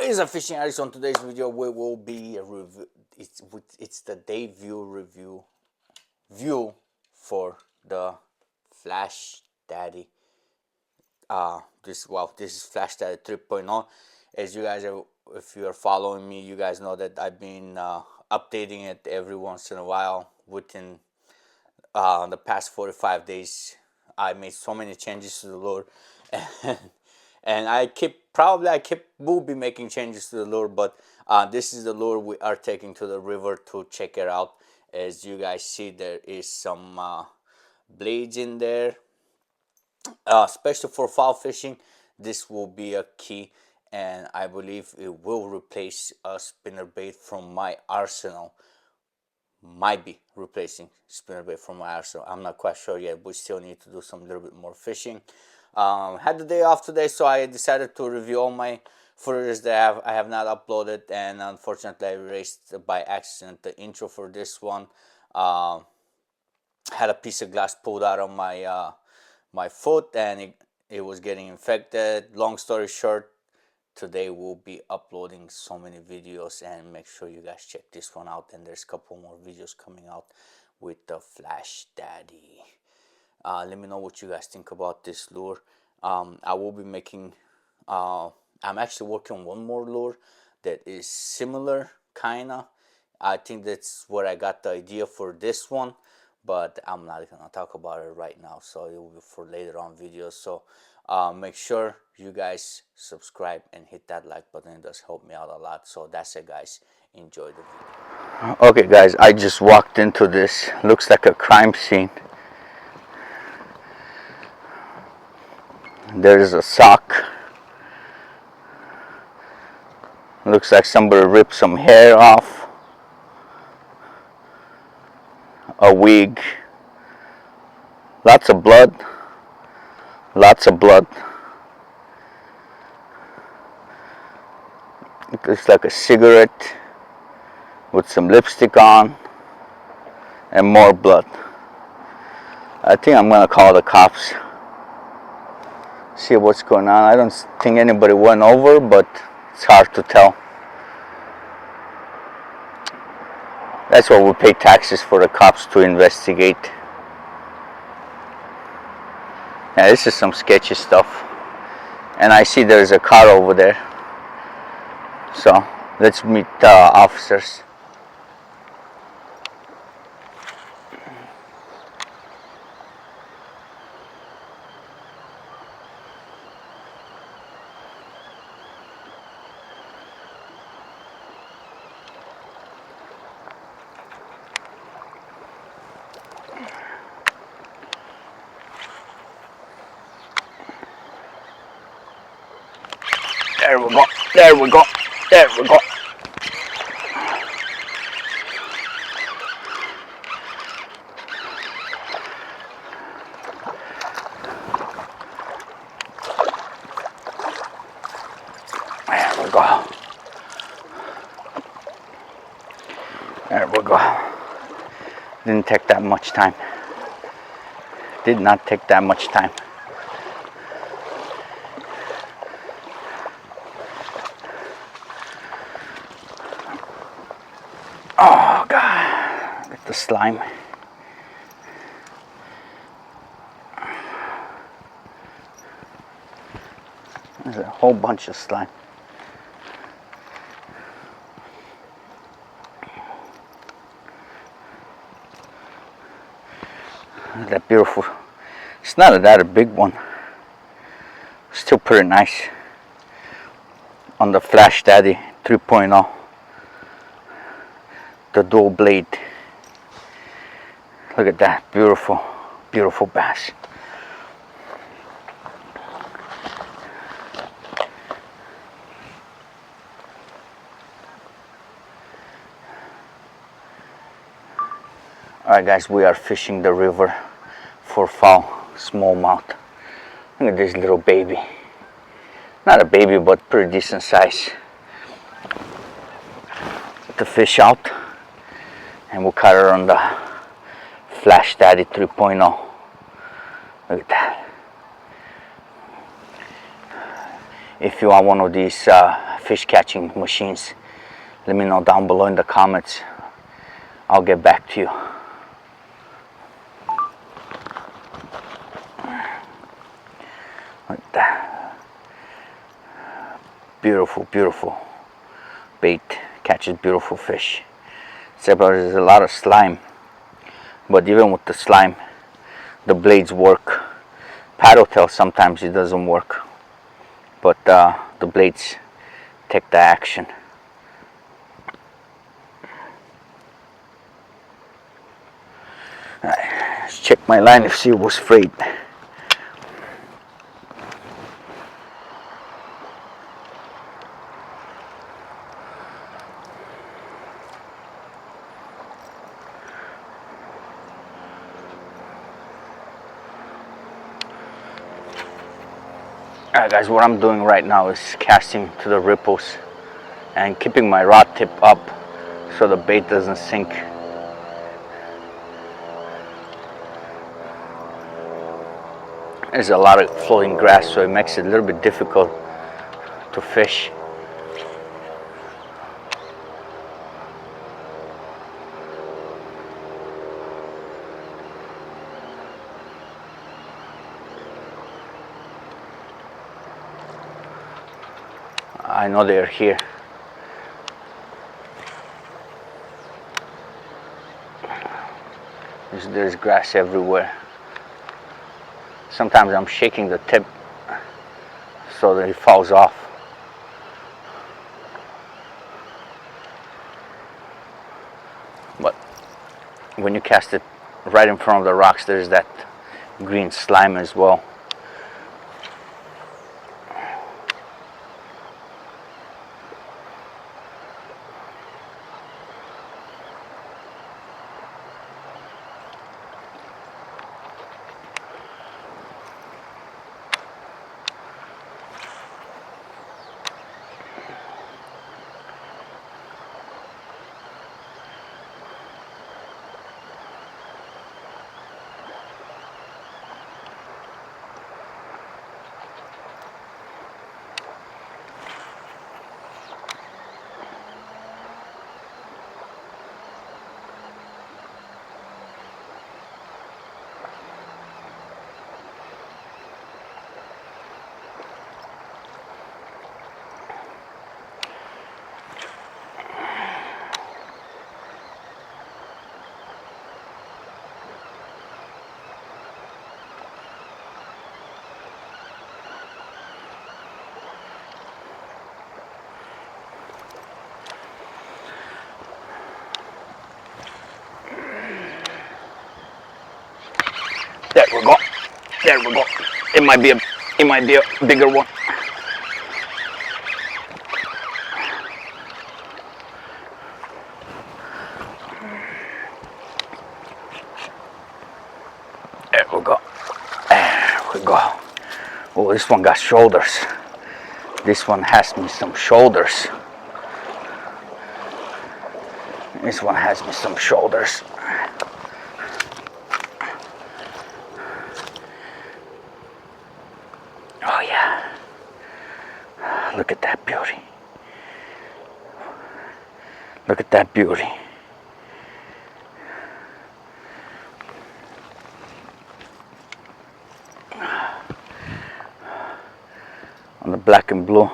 What is a fishing addict? On today's video we will be a review. It's the day view for the Flash Daddy. This is Flash Daddy 3.0. As you guys are, if you are following me, you guys know that I've been updating it every once in a while. Within the past 45 days I made so many changes to the lure, and I will be making changes to the lure, but this is the lure we are taking to the river to check it out. As you guys see, there is some blades in there, especially for foul fishing. This will be a key, and I believe it will replace a spinnerbait from my arsenal. Might be replacing spinnerbait from my arsenal. I'm not quite sure yet. We still need to do some little bit more fishing. Had the day off today, so I decided to review all my footage that I have not uploaded, and unfortunately I erased by accident the intro for this one. Had a piece of glass pulled out of my my foot, and it was getting infected. Long story short, today we'll be uploading so many videos, and make sure you guys check this one out. And there's a couple more videos coming out with the Flash Daddy. Let me know what you guys think about this lure. I will be making, I'm actually working on one more lure that is similar, kinda. I think that's where I got the idea for this one, but I'm not gonna talk about it right now, so it will be for later on videos. So make sure you guys subscribe and hit that like button. It does help me out a lot. So that's it, guys. Enjoy the video. Okay guys, I just walked into this, looks like a crime scene. There's a sock. Looks like somebody ripped some hair off. A wig. Lots of blood. Lots of blood. It looks like a cigarette with some lipstick on and more blood. I think I'm gonna call the cops. See what's going on. I don't think anybody went over, but it's hard to tell. That's why we pay taxes, for the cops to investigate. Yeah, this is some sketchy stuff. And I see there's a car over there. So let's meet the officers. There we go. There we go. There we go. There we go. There we go. Didn't take that much time. Did not take that much time. Oh God, look at the slime. There's a whole bunch of slime. Look at that beautiful. It's not that a big one. Still pretty nice. On the Flash Daddy 3.0. The dual blade. Look at that, beautiful, beautiful bass. Alright guys, we are fishing the river for foul smallmouth. Look at this little baby. Not a baby, but pretty decent size. Get the fish out, and we'll cut her on the Flash Daddy 3.0. Look at that. Beautiful. Beautiful bass. Alright guys, we are fishing the river for foul smallmouth. Look at this little baby. Not a baby, but pretty decent size. To fish out, and we'll cut her on the Flash Daddy 3.0. Look at that. Beautiful. Beautiful bass. Look at that. If you want one of these fish catching machines, let me know down below in the comments. I'll get back to you. Like that. Beautiful, beautiful bait. Catches beautiful fish. Except there's a lot of slime. But even with the slime, the blades work. Paddle tail sometimes it doesn't work. But the blades take the action. Alright, let's check my line if see it was frayed. Alright guys, what I'm doing right now is casting to the ripples and keeping my rod tip up so the bait doesn't sink. There's a lot of floating grass, so it makes it a little bit difficult to fish. I know they're here. There's grass everywhere. Sometimes I'm shaking the tip so that it falls off. But when you cast it right in front of the rocks, there's that green slime as well. There we go. There we go. It might be a bigger one. There we go. There we go. Oh, this one got shoulders. This one has me some shoulders. This one has me some shoulders. Oh yeah. Look at that beauty. Look at that beauty. On the black and blue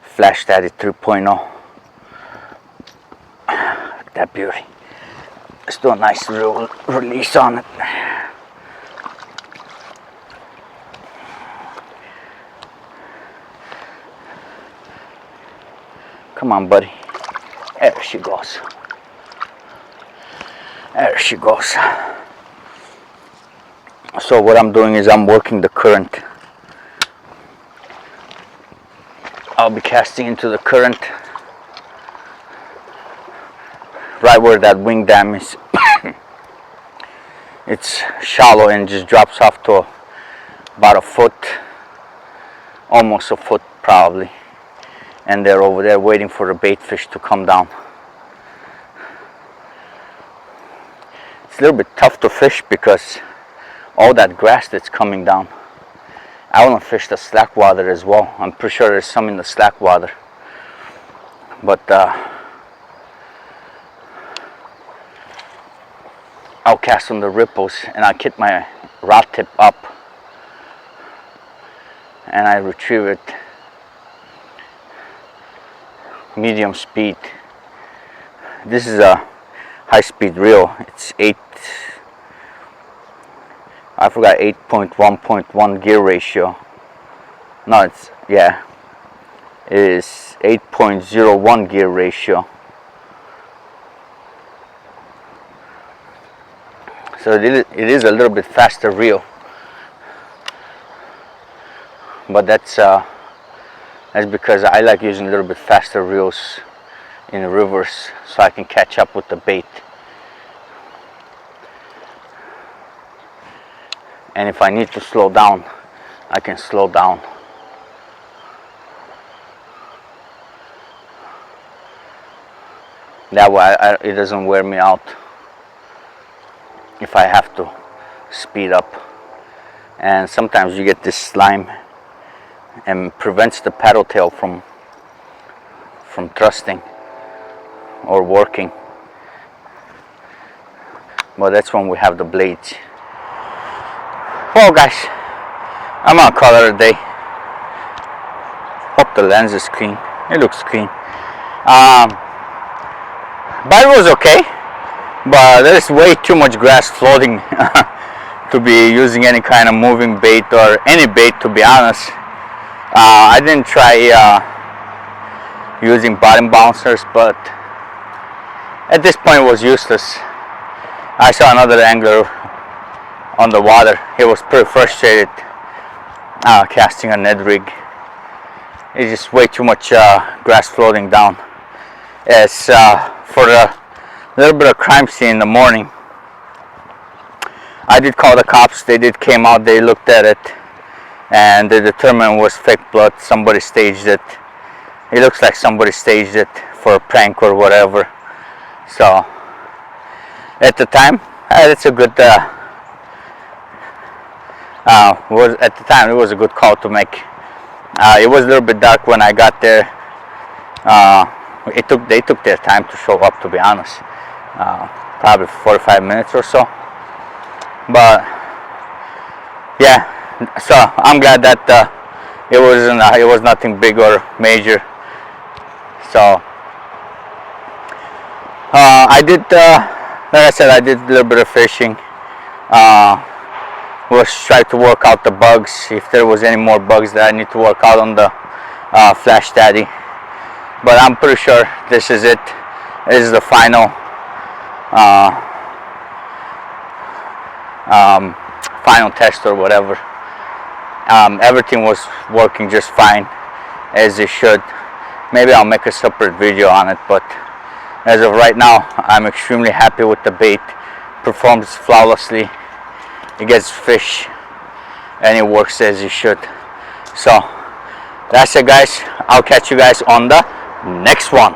Flash Daddy 3.0. Look at that beauty. Let's do a nice release on it. Come on, buddy. There she goes. There she goes. So what I'm doing is I'm working the current. I'll be casting into the current right where that wing dam is. It's shallow and just drops off to about a foot, almost a foot probably. And they're over there waiting for the bait fish to come down. It's a little bit tough to fish because all that grass that's coming down I want to fish the slack water as well. I'm pretty sure there's some in the slack water, but I'll cast on the ripples and I'll get my rod tip up and I retrieve it medium speed. This is a high-speed reel. It's 8.1.1 gear ratio. No, it is 8.01 gear ratio. So it is a little bit faster reel, but that's because I like using a little bit faster reels in rivers so I can catch up with the bait. And if I need to slow down, I can slow down. That way it doesn't wear me out if I have to speed up. And sometimes you get this slime and prevents the paddle tail from thrusting or working. But that's when we have the blades. Well guys, I'm gonna call it a day. Hope the lens is clean. It looks clean. But it was okay. But there's way too much grass floating to be using any kind of moving bait or any bait, to be honest. I didn't try using bottom bouncers, but at this point it was useless. I saw another angler on the water. He was pretty frustrated casting a Ned rig. It's just way too much grass floating down. As for the little bit of crime scene in the morning, I did call the cops. They did came out, they looked at it, and they determined it was fake blood. Somebody staged it. It looks like somebody staged it for a prank or whatever. So at the time, it's a good at the time it was a good call to make. It was a little bit dark when I got there. They took their time to show up, to be honest. Probably 45 minutes or so. But yeah, so I'm glad that it was nothing big or major. So I did, like I said, I did a little bit of fishing. Was try to work out the bugs, if there was any more bugs that I need to work out on the Flash Daddy. But I'm pretty sure this is it. This is the final final test or whatever. Everything was working just fine, as it should. Maybe I'll make a separate video on it, but as of right now, I'm extremely happy with the bait. Performs flawlessly. It gets fish and it works as it should. So that's it guys. I'll catch you guys on the next one.